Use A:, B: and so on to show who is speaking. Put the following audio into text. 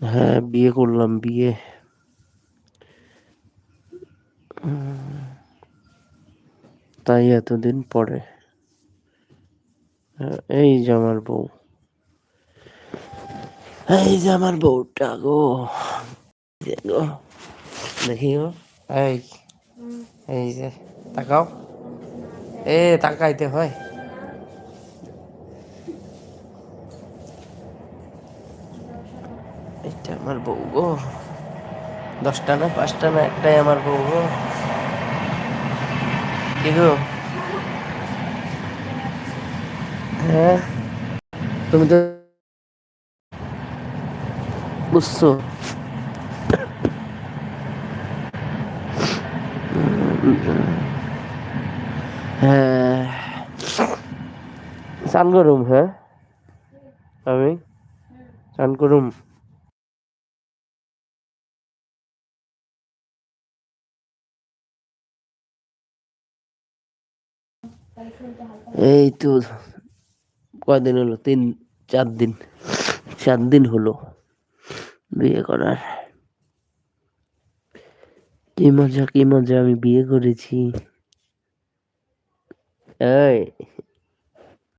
A: হ্যাঁ, বিয়ে করলাম, বিয়ে। তাই এতদিন পরে। এই যে আমার বউ, এই যে আমার বউটা গো, যে গো, দেখি গো, এই এই যে তাকাও, তাকাইতে হয়। এটা আমার বউ গো, 10টা না 5টা না একটাই আমার বউ গো। কি গো? হ্যাঁ, তুমি তো বুঝছো। হ্যাঁ, চান করুম। হ্যাঁ, আমি চান করুম। এই তো কয়দিন হলো, 3-4 দিন, 7 দিন হলো বিয়ে করার। কি মজা, কি মজা, আমি বিয়ে করেছি। এই